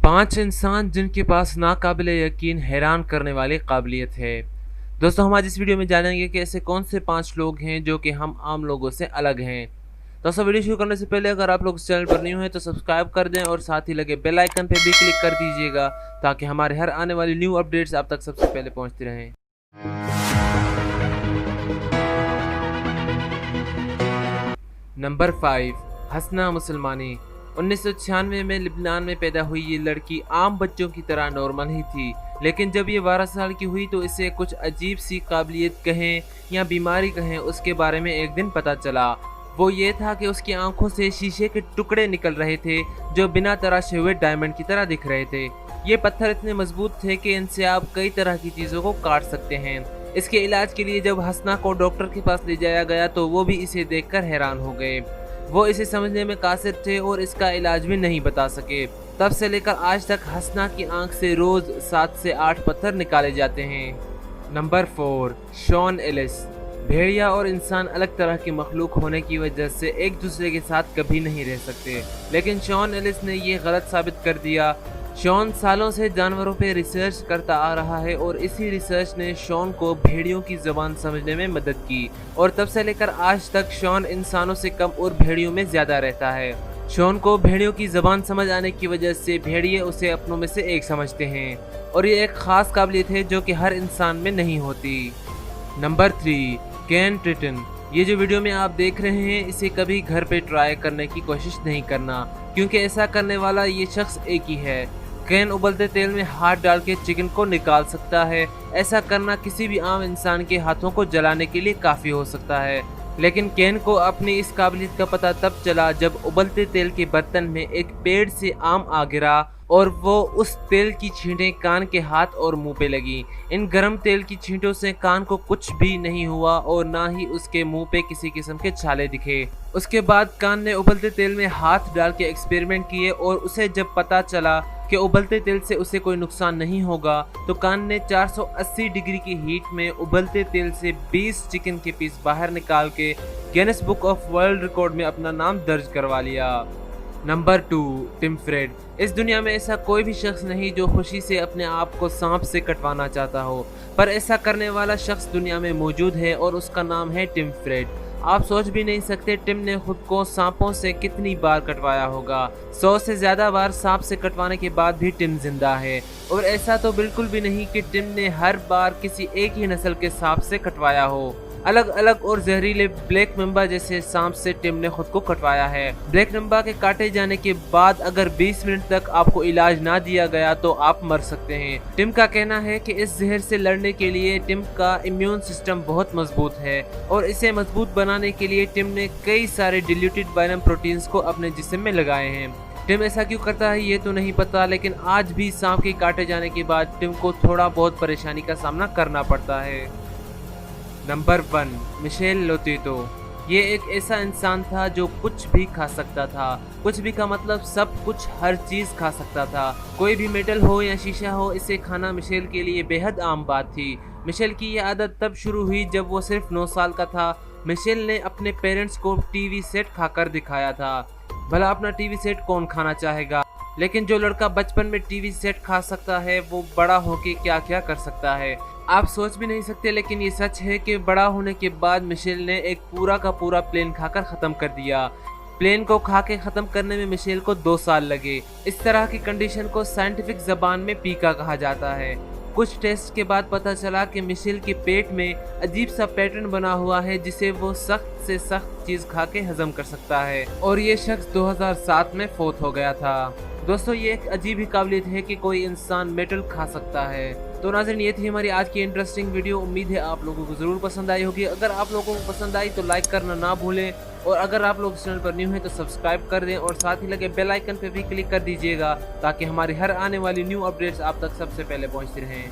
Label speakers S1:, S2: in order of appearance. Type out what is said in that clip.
S1: 5 इंसान जिनके पास नाकाबिले यकीन हैरान करने वाली काबिलियत है। दोस्तों, हम आज इस वीडियो में जानेंगे कि ऐसे कौन से 5 लोग हैं जो कि हम आम लोगों से अलग हैं। दोस्तों, वीडियो शुरू करने से पहले अगर आप लोग इस चैनल पर न्यू हैं तो सब्सक्राइब कर दें और साथ ही लगे बेल आइकन पर भी क्लिक कर दीजिएगा ताकि हमारे हर आने वाली न्यू अपडेट्स आप तक सबसे पहले पहुँचती रहें। नंबर 5, हसना मुसलमानी। 1996 में लिबनान में पैदा हुई ये लड़की आम बच्चों की तरह नॉर्मल ही थी, लेकिन जब ये 12 साल की हुई तो इसे कुछ अजीब सी काबिलियत कहें या बीमारी कहें, उसके बारे में एक दिन पता चला। वो ये था कि उसकी आंखों से शीशे के टुकड़े निकल रहे थे जो बिना तराशे हुए डायमंड की तरह दिख रहे थे। ये पत्थर इतने मजबूत थे कि इनसे आप कई तरह की चीज़ों को काट सकते हैं। इसके इलाज के लिए जब हसना को डॉक्टर के पास ले जाया गया तो वो भी इसे देखकर हैरान हो गए। वो इसे समझने में कासिर थे और इसका इलाज भी नहीं बता सके। तब से लेकर आज तक हसना की आंख से रोज 7 से 8 पत्थर निकाले जाते हैं। Number 4, Shawn Alice. भेड़िया और इंसान अलग तरह की मखलूक होने की वजह से एक दूसरे के साथ कभी नहीं रह सकते, लेकिन शॉन एलिस ने ये गलत साबित कर दिया। शॉन सालों से जानवरों पे रिसर्च करता आ रहा है और इसी रिसर्च ने शॉन को भेड़ियों की ज़बान समझने में मदद की, और तब से लेकर आज तक शॉन इंसानों से कम और भेड़ियों में ज़्यादा रहता है। शॉन को भेड़ियों की ज़बान समझ आने की वजह से भेड़िए उसे अपनों में से एक समझते हैं, और ये एक ख़ास काबिलियत है जो कि हर इंसान में नहीं होती। नंबर 3, केन ट्रिटन। ये जो वीडियो में आप देख रहे हैं इसे कभी घर पे ट्राई करने की कोशिश नहीं करना, क्योंकि ऐसा करने वाला ये शख्स एक ही है। केन उबलते तेल में हाथ डाल के चिकन को निकाल सकता है। ऐसा करना किसी भी आम इंसान के हाथों को जलाने के लिए काफ़ी हो सकता है, लेकिन केन को अपनी इस काबिलियत का पता तब चला जब उबलते तेल के बर्तन में एक पेड़ से आम आ गिरा और वो उस तेल की छींटें कान के हाथ और मुंह पे लगी। इन गर्म तेल की छींटों से कान को कुछ भी नहीं हुआ और ना ही उसके मुंह पे किसी किस्म के छाले दिखे। उसके बाद कान ने उबलते तेल में हाथ डाल के एक्सपेरिमेंट किए और उसे जब पता चला कि उबलते तेल से उसे कोई नुकसान नहीं होगा तो कान ने 480 डिग्री की हीट में उबलते तेल से 20 चिकन के पीस बाहर निकाल के Guinness book of world record में अपना नाम दर्ज करवा लिया। Number 2, Tim Fred. इस दुनिया में ऐसा कोई भी शख्स नहीं जो खुशी से अपने आप को सांप से कटवाना चाहता हो, पर ऐसा करने वाला शख्स दुनिया में मौजूद है और उसका नाम है टिम फ्रेड। आप सोच भी नहीं सकते टिम ने खुद को सांपों से कितनी बार कटवाया होगा। 100 से ज़्यादा बार सांप से कटवाने के बाद भी टिम जिंदा है, और ऐसा तो बिल्कुल भी नहीं कि टिम ने हर बार किसी एक ही नस्ल के सांप से कटवाया हो। अलग अलग और जहरीले ब्लैक मेंबा जैसे सांप से टिम ने खुद को कटवाया है। ब्लैक मेंबा के काटे जाने के बाद अगर 20 मिनट तक आपको इलाज ना दिया गया तो आप मर सकते हैं। टिम का कहना है कि इस जहर से लड़ने के लिए टिम का इम्यून सिस्टम बहुत मजबूत है, और इसे मजबूत बनाने के लिए टिम ने कई सारे डिल्यूटेड वायरम प्रोटीन्स को अपने जिस्म में लगाए हैं। टिम ऐसा क्यों करता है ये तो नहीं पता, लेकिन आज भी सांप के काटे जाने के बाद टिम को थोड़ा बहुत परेशानी का सामना करना पड़ता है। Number 1, Michelle Lotito. ये एक ऐसा इंसान था जो कुछ भी खा सकता था। कुछ भी का मतलब सब कुछ, हर चीज़ खा सकता था। कोई भी मेटल हो या शीशा हो, इसे खाना मिशेल के लिए बेहद आम बात थी। मिशेल की ये आदत तब शुरू हुई जब वो सिर्फ 9 साल का था। मिशेल ने अपने पेरेंट्स को टीवी सेट खाकर दिखाया था। भला अपना टीवी सेट कौन खाना चाहेगा, लेकिन जो लड़का बचपन में टीवी सेट खा सकता है वो बड़ा होके क्या क्या कर सकता है आप सोच भी नहीं सकते। लेकिन ये सच है कि बड़ा होने के बाद मिशेल ने एक पूरा का पूरा प्लेन खाकर ख़त्म कर दिया। प्लेन को खा के ख़त्म करने में मिशेल को 2 साल लगे। इस तरह की कंडीशन को साइंटिफिक ज़बान में पीका कहा जाता है। कुछ टेस्ट के बाद पता चला कि मिशेल के पेट में अजीब सा पैटर्न बना हुआ है जिसे वो सख्त से सख्त चीज़ खा के हजम कर सकता है, और ये शख्स 2007 में फौत हो गया था। दोस्तों, ये एक अजीब ही काबिलियत है कि कोई इंसान मेटल खा सकता है। तो नाज़रीन, ये थी हमारी आज की इंटरेस्टिंग वीडियो। उम्मीद है आप लोगों को ज़रूर पसंद आई होगी। अगर आप लोगों को पसंद आई तो लाइक करना ना भूलें, और अगर आप लोग इस चैनल पर न्यू हैं तो सब्सक्राइब कर दें और साथ ही लगे बेल आइकन पर भी क्लिक कर दीजिएगा ताकि हमारी हर आने वाली न्यू अपडेट्स आप तक सबसे पहले पहुँचती रहें।